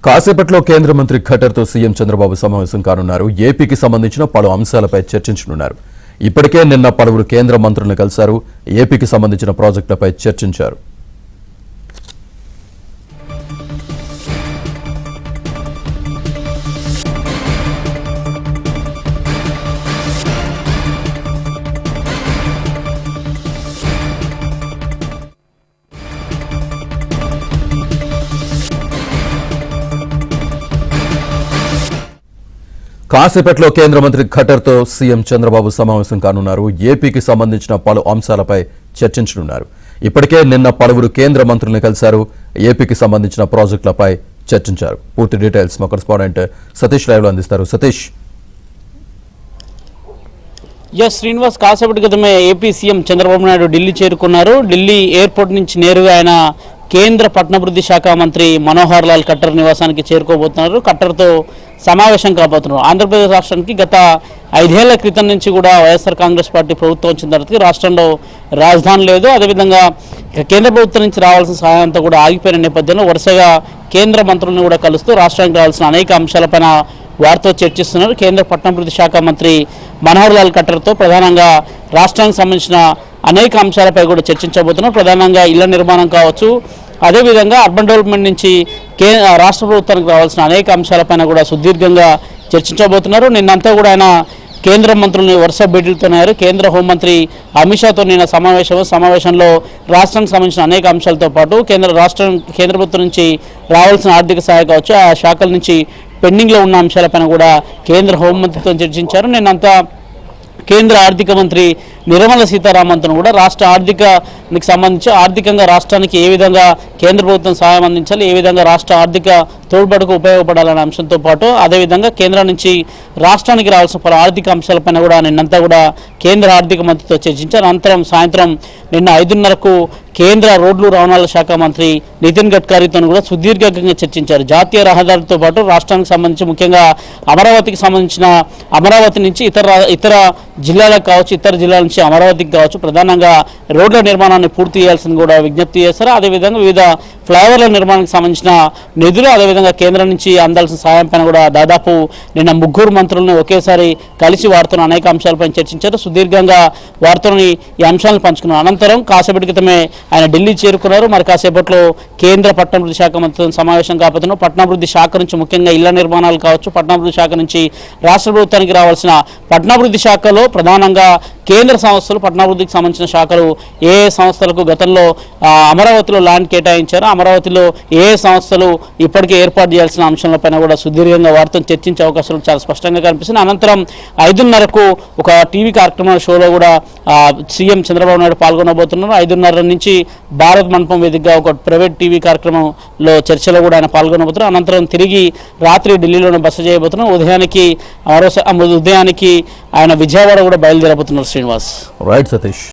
కాసేపట్లో కేంద్ర మంత్రి ఖట్టర్తో సీఎం చంద్రబాబు సమావేశం కానున్నారు. ఏపీకి సంబంధించిన పలు అంశాలపై చర్చించనున్నారు. ఇప్పటికే నిన్న పలువురు కేంద్ర మంత్రులను కలిశారు. ఏపీకి సంబంధించిన ప్రాజెక్టులపై చర్చించారు. కాసేపట్లో కేంద్ర మంత్రి ఖట్టర్తో సీఎం చంద్రబాబు సమావేశం కానున్నారు. ఏపీకి సంబంధించిన పలు అంశాలపై చర్చించనున్నారు. ఇప్పటికే నిన్న పలువురు కేంద్ర మంత్రులను కలిశారు. ఏపీకి సంబంధించిన ప్రాజెక్టులపై చర్చించారు. పూర్తి డీటెయిల్స్ మా కరెస్పాండెంట్ సతీష్ లైవ్ లో అందిస్తారు. సతీష్. శ్రీనివాస్, కాసేపటి క్రితమే ఏపీ సీఎం చంద్రబాబు నాయుడు ఢిల్లీ చేరుకున్నారు. ఢిల్లీ ఎయిర్పోర్ట్ నుంచి నేరుగా ఆయన కేంద్ర పట్టణాభివృద్ధి శాఖ మంత్రి మనోహర్ లాల్ ఖట్టర్ నివాసానికి చేరుకోబోతున్నారు. ఖట్టర్తో సమావేశం కాబోతున్నారు. ఆంధ్రప్రదేశ్ రాష్ట్రానికి గత 5 ఏళ్ల క్రితం నుంచి కూడా వైఎస్ఆర్ కాంగ్రెస్ పార్టీ ప్రభుత్వం వచ్చిన తర్వాత రాష్ట్రంలో రాజధాని లేదు. అదేవిధంగా కేంద్ర ప్రభుత్వం నుంచి రావాల్సిన సహాయం అంతా కూడా ఆగిపోయిన నేపథ్యంలో వరుసగా కేంద్ర మంత్రులను కూడా కలుస్తూ రాష్ట్రానికి రావాల్సిన అనేక అంశాలపైన వారితో చర్చిస్తున్నారు. కేంద్ర పట్టణాభివృద్ధి శాఖ మంత్రి మనోహర్ లాల్ ఖట్టర్తో ప్రధానంగా రాష్ట్రానికి సంబంధించిన అనేక అంశాలపై కూడా చర్చించబోతున్నారు. ప్రధానంగా ఇళ్ల నిర్మాణం కావచ్చు, అదేవిధంగా అర్బన్ డెవలప్మెంట్ నుంచి రాష్ట్ర ప్రభుత్వానికి రావాల్సిన అనేక అంశాలపైన కూడా సుదీర్ఘంగా చర్చించబోతున్నారు. నిన్నంతా కూడా ఆయన కేంద్ర మంత్రులని వరుస భేటీలతోన్నారు. కేంద్ర హోంమంత్రి అమిత్ షాతో నిన్న సమావేశంలో రాష్ట్రానికి సంబంధించిన అనేక అంశాలతో పాటు కేంద్ర ప్రభుత్వం నుంచి రావాల్సిన ఆర్థిక సహాయం కావచ్చు, ఆ శాఖల నుంచి పెండింగ్లో ఉన్న అంశాలపైన కూడా కేంద్ర హోంమంత్రితో చర్చించారు. నిన్నంతా కేంద్ర ఆర్థిక మంత్రి నిర్మలా సీతారామన్తో కూడా రాష్ట్ర ఆర్థికానికి సంబంధించి ఆర్థికంగా రాష్ట్రానికి ఏ విధంగా కేంద్ర ప్రభుత్వం సహాయం అందించాలి, ఏ విధంగా రాష్ట్ర ఆర్థిక తోడ్పాటుకు ఉపయోగపడాలనే అంశంతో పాటు అదేవిధంగా కేంద్రం నుంచి రాష్ట్రానికి రావాల్సిన పలు ఆర్థిక అంశాలపైన కూడా నిన్నంతా కూడా కేంద్ర ఆర్థిక మంత్రితో చర్చించారు. అనంతరం సాయంత్రం నిన్న 5:30కు కేంద్ర రోడ్లు రవాణాల శాఖ మంత్రి నితిన్ గడ్కరీతో కూడా సుదీర్ఘంగా చర్చించారు. జాతీయ రహదారులతో పాటు రాష్ట్రానికి సంబంధించి ముఖ్యంగా అమరావతికి సంబంధించిన అమరావతి నుంచి ఇతర జిల్లాలకు కావచ్చు, ఇతర జిల్లాల నుంచి అమరావతికి కావచ్చు ప్రధానంగా రోడ్ల నిర్మాణాన్ని పూర్తి చేయాల్సింది కూడా విజ్ఞప్తి చేశారు. అదేవిధంగా వివిధ ఫ్లైఓవర్ల నిర్మాణానికి సంబంధించిన నిధులు, అదేవిధంగా కేంద్రం నుంచి అందాల్సిన సాయం పైన కూడా దాదాపు నిన్న 3 మంత్రులను ఒకేసారి కలిసి వారితో అనేక అంశాలపై చర్చించారు. సుదీర్ఘంగా వారితో ఈ అంశాలను పంచుకున్నారు. అనంతరం కాసేపటి క్రితమే ఆయన ఢిల్లీ చేరుకున్నారు. మరి కాసేపట్లో కేంద్ర పట్టణాభివృద్ధి శాఖ మంత్రితో సమావేశం కాబోతున్నారు. పట్టణాభివృద్ధి శాఖ నుంచి ముఖ్యంగా ఇళ్ల నిర్మాణాలు కావచ్చు, పట్టణాభివృద్ధి శాఖ నుంచి రాష్ట్ర ప్రభుత్వానికి రావాల్సిన పట్టణాభివృద్ధి శాఖలో ప్రధానంగా కేంద్ర సంస్థలు పట్టణాభివృద్ధికి సంబంధించిన శాఖలు ఏ సంస్థలకు గతంలో అమరావతిలో ల్యాండ్ కేటాయించారో, అమరావతిలో ఏ సంస్థలు ఇప్పటికే ఏర్పాటు చేయాల్సిన అంశాలపైన కూడా సుదీర్ఘంగా వారితో చర్చించే అవకాశాలు చాలా స్పష్టంగా కనిపిస్తుంది. అనంతరం 5:30కు ఒక టీవీ కార్యక్రమం షోలో కూడా సీఎం చంద్రబాబు నాయుడు పాల్గొనబోతున్నారు. 5:30 నుంచి భారత్ మండపం వేదికగా ఒక ప్రైవేట్ టీవీ కార్యక్రమంలో చర్చలో కూడా ఆయన పాల్గొనబోతున్నారు. అనంతరం తిరిగి రాత్రి ఢిల్లీలోనే బస చేయబోతున్నారు. ఉదయానికి ఆయన విజయవాడ కూడా బయలుదేరబోతున్నారు. శ్రీనివాస్. రైట్ సతీష్.